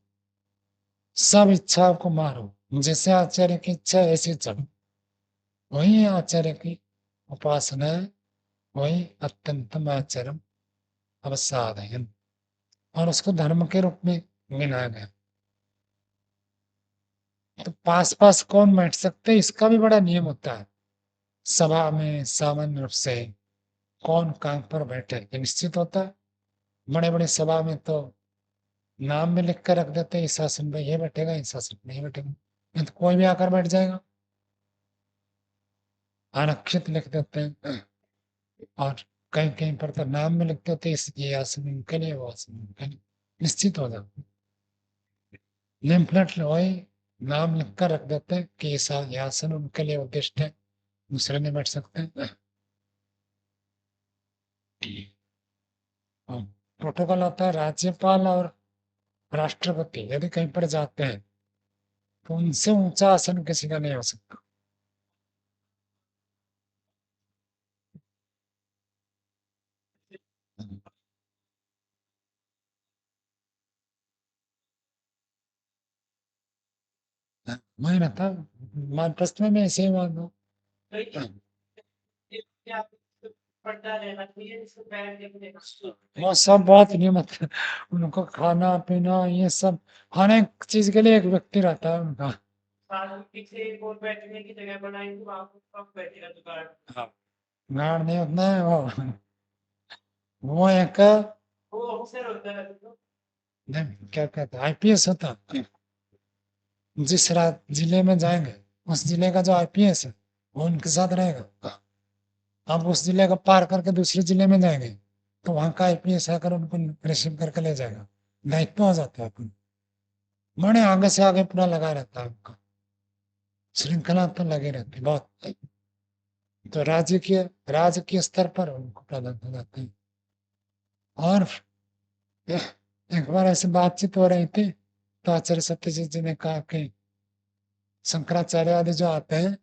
सब इच्छाओं को मारो, जैसे आचार्य की इच्छा है ऐसे चलो, वही है आचार्य की उपासना है, वही अत्यंतम आचरण अवसादयन, और उसको धर्म के रूप में गिनाया गया। तो पास पास कौन बैठ सकते हैं, इसका भी बड़ा नियम होता है। सभा में सामान्य रूप से कौन कहाँ पर बैठे ये निश्चित होता है। बड़े बड़े सभा में तो नाम में लिख कर रख देते हैं, इस आसन पे ये बैठेगा, इस आसन पे ये बैठेगा, नहीं तो कोई भी आकर बैठ जाएगा, आरक्षित लिख देते हैं। और कहीं कहीं पर तो नाम में लिख देते हैं, इस ये आसन इनके लिए, वो आसन इनके लिए, निश्चित हो जाता है। नेमप्लेट वही नाम लिख कर रख देते हैं कि ये आसन उनके लिए उद्दिष्ट है, दूसरे नहीं बैठ सकते हैं। प्रोटोकॉल होता है, राज्यपाल और राष्ट्रपति यदि कहीं पर जाते हैं तो उनसे ऊंचा आसन किसी का नहीं हो सकता। वही रहता, वानप्रस्थ में भी ऐसे ही मान लो। वो सब बहुत नियमित, उनको खाना पीना ये सब, हर एक चीज के लिए एक व्यक्ति रहता है उनका। हाँ, गार्ड नहीं उतना है वो एक नहीं, क्या कहते हैं, आईपीएस होता है। जिस जिले में जाएंगे, उस जिले का जो आईपीएस है वो उनके साथ रहेगा। आप उस जिले को पार करके दूसरे जिले में जाएंगे तो वहां का आईपीएस आकर उनको रिसीव करके ले जाएगा, दायित्व हो जाता है अपन। बड़े आगे से आगे पूरा लगा रहता है उनका, श्रृंखला तो लगे रहती है बहुत। तो राजकीय स्तर पर उनको प्रदान हो जाते हैं। और एक बार ऐसे बातचीत हो रही थी तो आचार्य सत्यजीत जी ने कहा कि शंकराचार्य आदि जो आते हैं,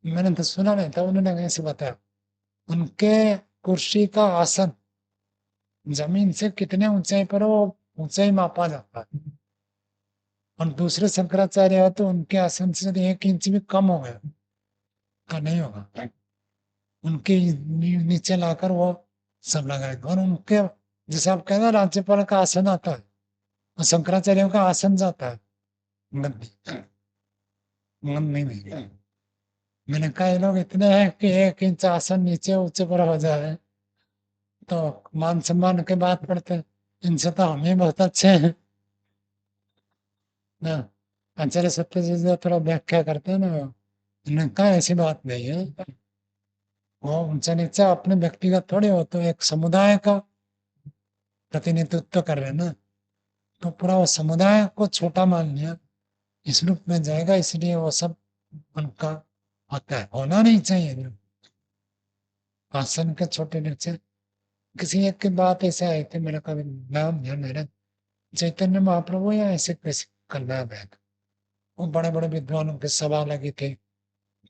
मैंने तो सुना नहीं था, उन्होंने कैसे बताया, उनके कुर्सी का आसन जमीन से कितने ऊंचाई पर है, वो ऊंचाई मापा जाता है। और दूसरे शंकराचार्य है तो उनके आसन से यदि 1 इंच भी कम हो गया का नहीं होगा, उनके नीचे लाकर वो सब लगाएगा। और उनके, जैसे आप कहते हैं राज्यपाल का आसन आता है, और शंकराचार्यों का आसन जाता है गद्दी, गद्दी में। मैंने कहा ये लोग इतने हैं कि 1 इंच आसन नीचे ऊंचे पर हो जाए तो मान सम्मान के बात पड़ते हैं, इनसे तो हम ही बहुत अच्छे हैं ना। आचार्य सत्यजीत जी थोड़ा व्याख्या करते हैं ना, उन्होंने कहा ऐसी बात नहीं है, वो ऊंचा नीचा अपने व्यक्तिगत थोड़े हो, तो एक समुदाय का प्रतिनिधित्व कर रहे हैं ना, तो पूरा वो समुदाय को छोटा मान लिया, इस रूप में जाएगा, इसलिए वो सब उनका होता है, होना नहीं चाहिए। आसन के छोटे नीचे किसी एक की बात ऐसे आई थी, मेरा कभी नाम ध्यान नहीं रहा, चैतन्य महाप्रभु या ऐसे किसी का नाम है, वो बड़े बड़े विद्वानों की सभा लगी थी,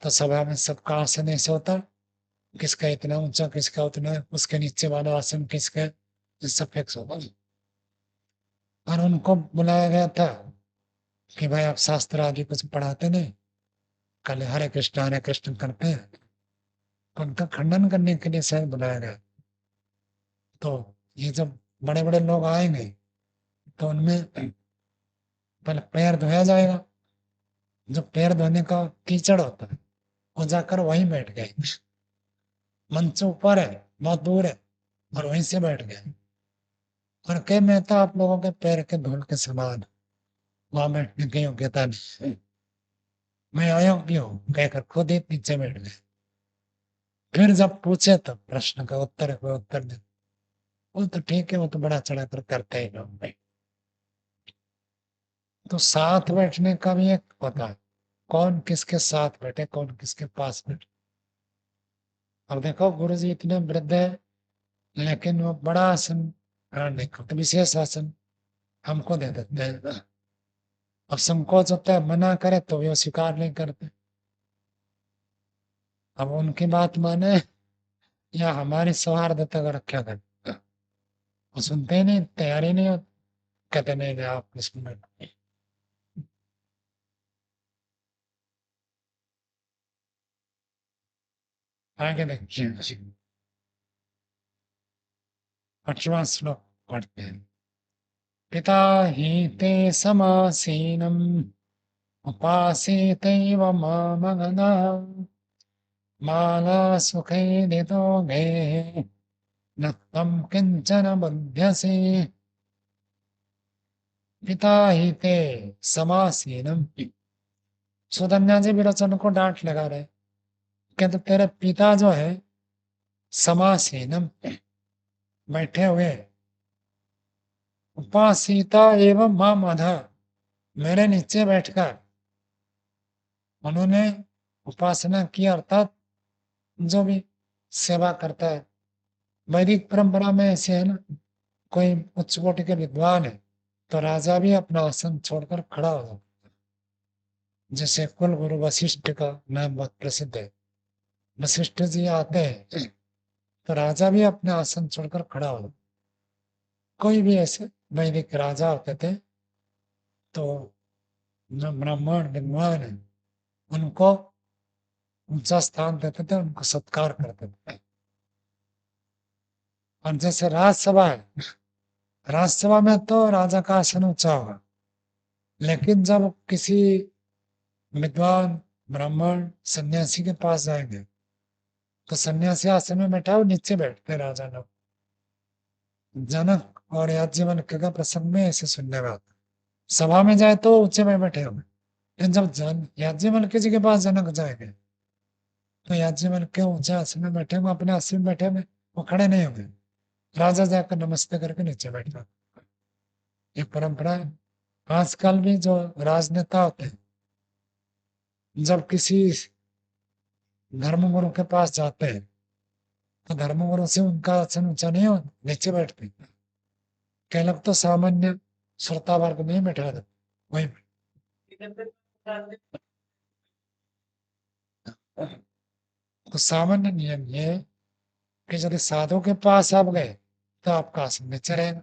तो सभा में सबका आसन ऐसे होता है, किसका इतना ऊंचा, किसका उतना, उसके नीचे वाला आसन किसका, ये सब फिक्स होगा। और उनको बुलाया गया था कि भाई आप शास्त्र आदि कुछ पढ़ाते नहीं, कल हरे कृष्ण करते हैं, तो उनका खंडन करने के लिए शायद बुलाया गया। तो ये जब बड़े बड़े लोग आएंगे तो उनमें पहले पैर धोया जाएगा, जो पैर धोने का कीचड़ होता है वो जाकर वहीं बैठ गए, मंच ऊपर है, बहुत दूर है, और वहीं से बैठ गए। और कह, मैं तो आप लोगों के पैर के धूल के समान, वहां बैठने की योग्यता नहीं, मैं अयोग्य हूँ कहकर खुद ही नीचे बैठ गए। फिर जब पूछे तो प्रश्न का उत्तर कोई उत्तर नहीं, वो तो ठीक है, वो तो बड़ा चढ़ा कर करते ही लोग भाई। तो साथ बैठने का भी एक होता है, कौन किसके साथ बैठे, कौन किसके पास बैठे। अब देखो गुरु जी इतने वृद्ध है, लेकिन वो बड़ा आसन देखो तो विशेष आसन हमको दे देते हैं। अब संकोच होता है, मना करे तो वो स्वीकार नहीं करते। अब उनकी बात माने या हमारी सौहार्दता का रक्षा कर, वो सुनते ही नहीं, तैयारी नहीं होती, कहते नहीं नहीं आप इसमें आगे देखिए। 8वां श्लोक पढ़ते हैं। पिता हि ते समासीनम् उपासीतैव मामगनाः माला सुखैरितो गेः न त्वं किञ्चन बुध्यसे। पिता ही ते समासीनम। सुधन्या जी विरोचन को डांट लगा रहे, कहते तेरे पिता जो है समासीनम, बैठे हुए, उपासीता एवं मां मधा, मेरे नीचे बैठकर उन्होंने उपासना की, अर्थात जो भी सेवा करता है। वैदिक परंपरा में ऐसे है ना, कोई उच्च कोटि के विद्वान है तो राजा भी अपना आसन छोड़कर खड़ा हो जाता है। जैसे कुल गुरु वशिष्ठ का नाम बहुत प्रसिद्ध है। वशिष्ठ जी आते हैं तो राजा भी अपने आसन छोड़कर खड़ा हो जाता। कोई भी ऐसे वैदिक राजा होते थे तो जो ब्राह्मण विद्वान है उनको ऊंचा स्थान देते थे, उनको सत्कार करते थे। और जैसे राजसभा है, राजसभा में तो राजा का आसन ऊंचा होगा, लेकिन जब किसी विद्वान ब्राह्मण सन्यासी के पास जाएंगे तो सन्यासी आसन में बैठा हो, नीचे बैठते राजा लोग। जनक और याज्ञवल्क्य का प्रसंग में ऐसे सुनने में आता। सभा में जाए तो ऊंचे में बैठे होंगे, लेकिन जब याज्ञवल्क्य जी के पास जनक जाएंगे तो याज्ञवल्क्य ऊंचे आसन में बैठे होंगे, अपने आसन में बैठे होंगे, वो खड़े नहीं होंगे, राजा जाकर नमस्ते करके नीचे बैठा। ये परंपरा है। आजकल भी जो राजनेता होते हैं जब किसी धर्मगुरु के पास जाते हैं तो धर्मगुरु से उनका आसन ऊंचा नहीं हो, नीचे बैठते। कई लोग तो सामान्य श्रोता वर्ग में ही बैठा था वही। तो सामान्य नियम ये है कि यदि साधु के पास आप गए तो आपका आसन नीचे रहेगा।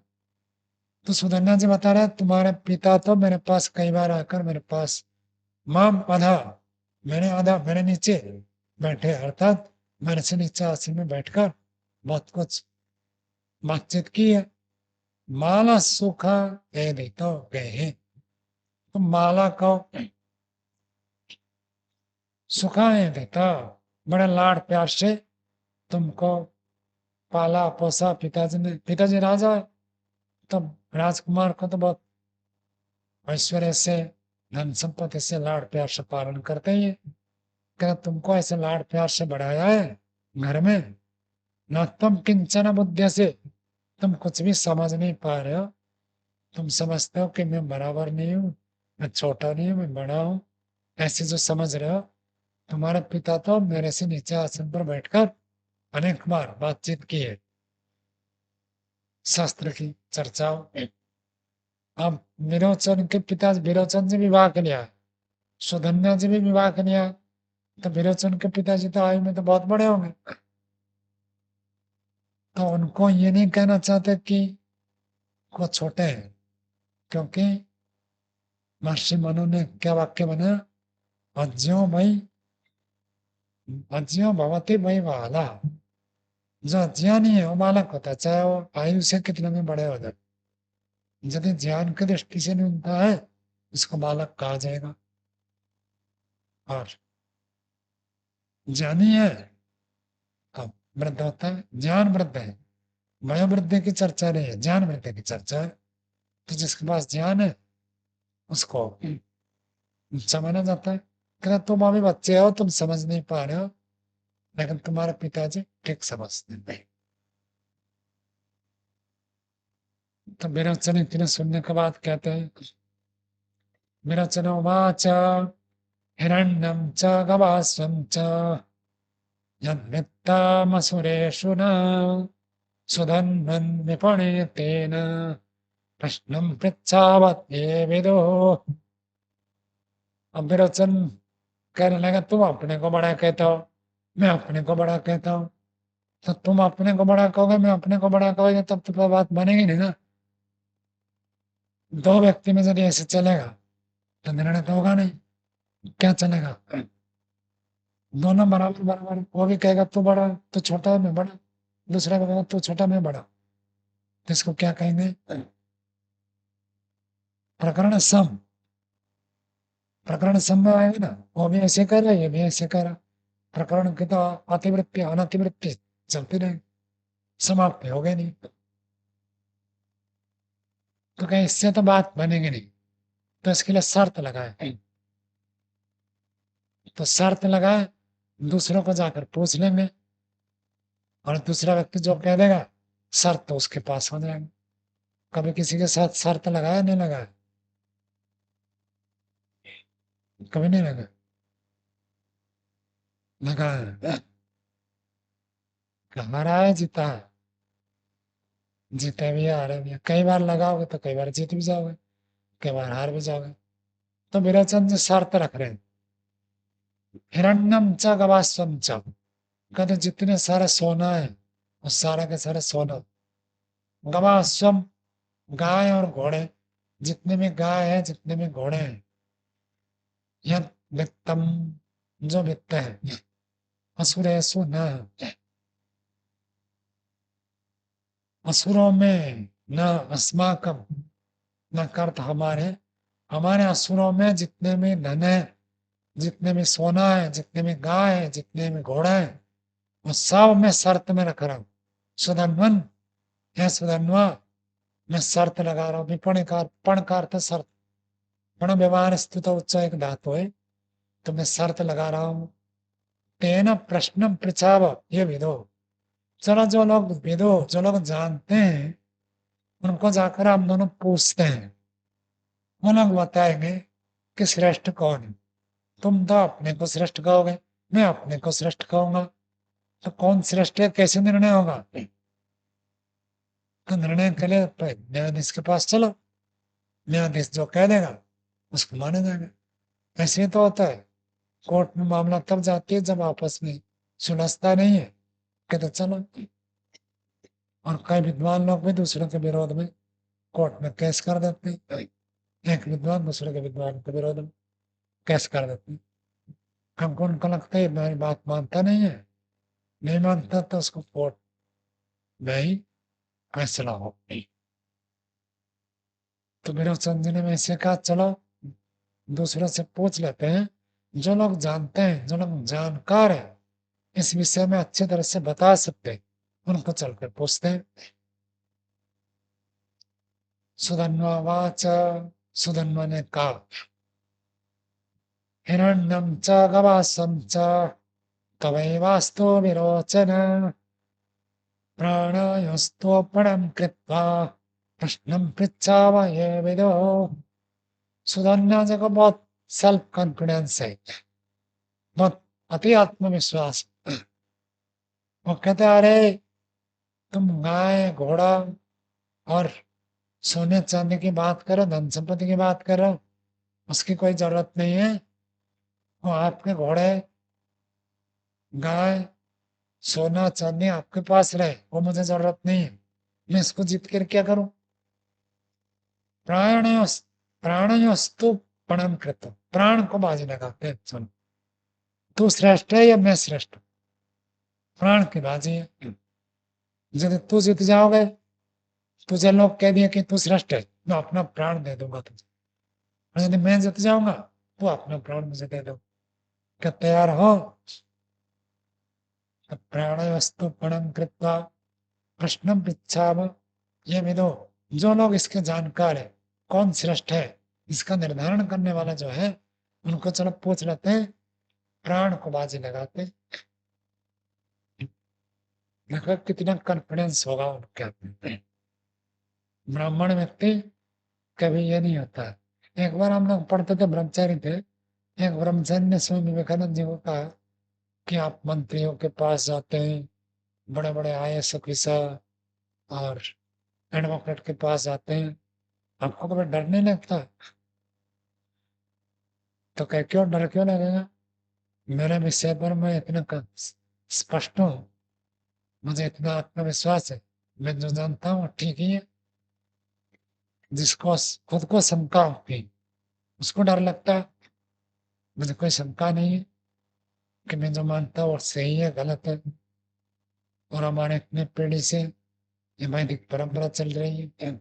तो सुधन्या जी बता रहे तुम्हारे पिता तो मेरे पास कई बार आकर मेरे पास माम आधा, मेरे नीचे बैठे, अर्थात मेरे से नीचे आसन में बैठकर बहुत कुछ बातचीत की है। माला सुखा दे दी तो गए हैं, तो माला को सुखाए देता, बड़े लाड़ प्यार से तुमको पाला पोसा। पिताजी ने, पिताजी राजा है तो राजकुमार को तो बहुत ऐश्वर्य से धन संपत्ति से लाड़ प्यार से पालन करते ही है। क्या तुमको ऐसे लाड़ प्यार से बढ़ाया है घर में, न तुम किंचन बुद्धि से, तुम कुछ भी समझ नहीं पा रहे हो। तुम समझते हो कि मैं बराबर नहीं हूँ, मैं छोटा नहीं हूँ, मैं बड़ा हूँ, ऐसे जो समझ रहे हो। तुम्हारे पिता तो मेरे से नीचे आसन पर बैठकर अनेक बार बातचीत की है, शास्त्र की चर्चाओं। अब विरोचन के पिता विरोचन से विवाह कर लिया, सुधन्या जी भी विवाह कर लिया, तो विरोचन के पिताजी तो आयु में तो बहुत बड़े होंगे। तो उनको ये नहीं कहना चाहते कि वो छोटे हैं, क्योंकि महर्षि मनु ने क्या वाक्य बनाया, अज्यो भाई, अज्यो भवती भाई वाला। जो अज्ञानी है वो बालक होता है, चाहे वो आयु से कितने में बड़े हो जाए। यदि ज्ञान की दृष्टि से न्यूनता है इसको बालक कहा जाएगा। और ज्ञानी है तो वृद्ध होता है, ज्ञान वृद्ध है। वयोवृद्धि की चर्चा नहीं है, ज्ञान वृद्धि की चर्चा है। तो जिसके पास ज्ञान है उसको ऊंचा माना जाता है। कहना तुम अभी बच्चे हो, तुम समझ नहीं पा रहे हो, लेकिन तुम्हारे पिताजी ठीक समझते हैं। तो विरोचन इतने सुनने के बाद कहते हैं, विरोचन उवाच हिरण्यं च गवास्वं च यद्वित्तामसुरेषु न सुधन्वन् विपणितेन प्रश्नं पृच्छावत् ये विदुः। अब विरोचन कहने लगा तुम अपने को बड़ा कहते हो, मैं अपने को बड़ा कहता हूँ। तो तुम अपने को बड़ा कहोगे, मैं अपने को बड़ा कहोगे, तब तो बात बनेगी नहीं ना। दो व्यक्ति में यदि ऐसे चलेगा तो निर्णय तो होगा नहीं। क्या चलेगा? दोनों बराबर बराबर, वो भी कहेगा तू बड़ा, तू छोटा मैं बड़ा, दूसरा कहेगा तू छोटा मैं बड़ा, तो इसको क्या कहेंगे? प्रकरण सम। प्रकरण सम में आएगा ना, वो भी ऐसे कर रहा है, ये भी ऐसे कर रहा। प्रकरण की तो अतिवृत्ति अनतिवृत्ति चलती रहे, समाप्त हो गए नहीं। तो कहीं इससे तो बात बनेगी नहीं, तो इसके लिए शर्त लगाए। तो शर्त लगाए, दूसरों को जाकर पूछ लेंगे, और दूसरा व्यक्ति जो कह देगा शर्त तो उसके पास हो जाएगा। कभी किसी के साथ शर्त लगाया नहीं लगाया? कभी नहीं लगा? लगाया। हमारा है जीता है, जीते भी है हारे भी है। कई बार लगाओगे तो कई बार जीत भी जाओगे, कई बार हार भी जाओगे। तो विरोचन जी शर्त रख रहे हैं, हिरण्यम च गवास्वम च, कहते जितने सारे सोना है वो सारा के सारे सोना। गवास्वम, गाय और घोड़े, जितने में गाय है जितने में घोड़े हैं, यह वित्तम, जो वित्त है, असुरेषु न, असुरों में न, अस्माकम, न कर्त हमारे, हमारे असुरों में जितने में धन है, जितने में सोना है, जितने में गाय है, जितने में घोड़ा है, वो सब मैं शर्त में रख रहा हूँ। सुधन्वन, है सुधन्वा, मैं शर्त लगा रहा हूँ। विपणिकार, पणकार था शर्त, पण व्यवहार स्थित उच्च एक धातु है, तो मैं शर्त लगा रहा हूँ। तेना प्रश्न पृछाव ये विदो, चलो जो लोग विदो, जो लोग जानते हैं, उनको जाकर हम दोनों पूछते हैं। वो लोग बताएंगे कि श्रेष्ठ कौन है। तुम तो अपने को श्रेष्ठ कहोगे, मैं अपने को श्रेष्ठ कहूंगा, तो कौन श्रेष्ठ है कैसे निर्णय होगा? तो निर्णय के लिए न्यायाधीश के पास चलो, न्यायाधीश जो कह देगा उसको माना जाएगा। ऐसे ही तो होता है। कोर्ट में मामला तब जाती है जब आपस में सुलझता नहीं है, कहते चलो। और कई विद्वान लोग भी दूसरों के विरोध में कोर्ट में केस कर देते हैं। एक विद्वान दूसरे के विद्वान के विरोध में केस कर देते हैं। हमको उनको लगता है मेरी बात मानता नहीं है, नहीं मानता तो उसको कोर्ट में ही फैसला हो। तो मेरे संजय ने ऐसे कहा चलो दूसरों से पूछ लेते हैं, जो लोग जानते हैं, जो लोग जानकार है, इस विषय में अच्छी तरह से बता सकते हैं, उनको चलकर पूछते हैं। सुधन्वाच, सुधन्वा ने कहा, हिरण्यम च गवासम च तवैवास्तु विरोचन, प्राणायोस्तोपणं कृत्वा प्रश्नं पृच्छावये विदो। सुधन्या जी को बहुत सेल्फ कॉन्फिडेंस है, बहुत अति आत्मविश्वास। वो कहते अरे तुम गाय घोड़ा और सोने चांदी की बात करो, धन संपत्ति की बात करो, उसकी कोई जरूरत नहीं है। वो आपके घोड़े, गाय, सोना चांदी आपके पास रहे, वो मुझे जरूरत नहीं है। मैं इसको जीत कर क्या करूं? प्राणयोस, प्राणयोस्तु पणम कृत, प्राण को बाजी लगाते हैं। सुनो, तू श्रेष्ठ है या मैं श्रेष्ठ हूं? प्राण की बाजी है। यदि तू जीत जाओगे, तुझे लोग कह दिए कि तू श्रेष्ठ है, मैं अपना प्राण दे दूंगा तुझे। और यदि मैं जीत जाऊंगा, तो अपना प्राण मुझे दे दो। क्या तैयार हो? प्राणवस्तु पणम कृत्वा प्रश्न पृच्छाम ये विदो, जो लोग इसके जानकार है, कौन श्रेष्ठ है, इसका निर्धारण करने वाला जो है, उनको चलो पूछ लेते हैं। प्राण को बाजी लगाते हैं। देखो कितना कॉन्फिडेंस होगा उनके अंदर। ब्राह्मण व्यक्ति कभी ये नहीं होता है। एक बार हम लोग पढ़ते थे, ब्रह्मचारी थे, एक ब्रह्मचारी ने स्वामी विवेकानंद जी को कहा कि आप मंत्रियों के पास जाते हैं, बड़े बड़े आईएएस ऑफिसर और एडवोकेट के पास जाते हैं, आपको कभी डर नहीं लगता? तो कह क्यों डर क्यों लगेगा? मेरे विषय पर मैं इतना स्पष्ट हूँ, मुझे इतना आत्मविश्वास है, मैं जो जानता हूँ ठीक ही है। जिसको खुद को शंका होती, उसको डर लगता है। मुझे कोई शंका नहीं है कि मैं जो मानता हूँ वो सही है गलत है। और हमारे इतने पीढ़ी से ये वैदिक परंपरा चल रही है,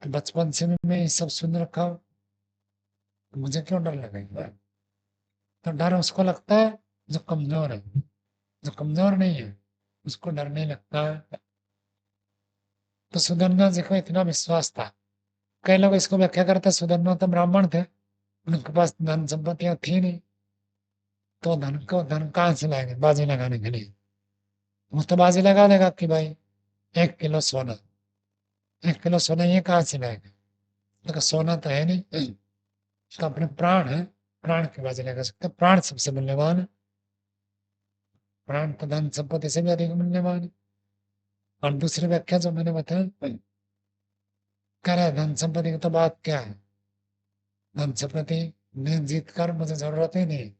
बचपन से भी मैं ये सब सुन रखा हूँ, तो मुझे क्यों डर लगेगा। तो डर उसको लगता है जो कमजोर है, जो कमजोर नहीं है उसको डर नहीं लगता है। तो सुधन्वा जी को इतना विश्वास था। कई लोग इसको व्याख्या करते सुधन्वा तो ब्राह्मण थे, उनके पास धन संपत्तियां थी नहीं, तो धन कहाँ से लाएंगे बाजी लगाने के लिए। वो तो बाजी लगा देगा कि भाई 1 किलो सोना, 1 किलो सोना ये कहाँ से लाएंगे, तो सोना तो है नहीं, तो अपने प्राण है, प्राण की बाजी लगा सकते, प्राण सबसे मूल्यवान है। प्राण तो धन संपत्ति से भी अधिक मूल्यवान है। और दूसरी व्याख्या जो मैंने बताया, कह रहे धन संपत्ति की तो बात क्या है, धन संपत्ति में जीत कर मुझे जरूरत ही नहीं,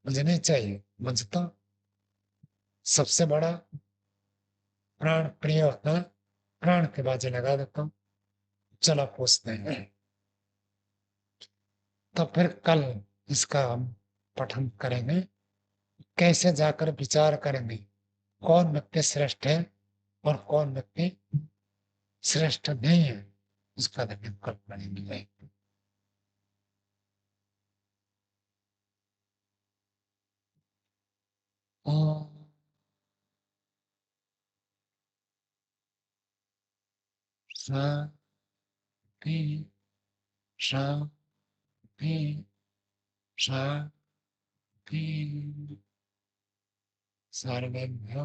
मुझे नहीं चाहिए। मुझे तो सबसे बड़ा प्राण प्रिय होता है, प्राण के बाजी लगा देता हूँ। चलो पूछते हैं। तो फिर कल इसका हम पठन करेंगे, कैसे जाकर विचार करेंगे कौन व्यक्ति श्रेष्ठ है और कौन व्यक्ति श्रेष्ठ नहीं है, उसका निर्णय कल करेंगे। ओम शांति, शांति, शांति। सर्वभ्यो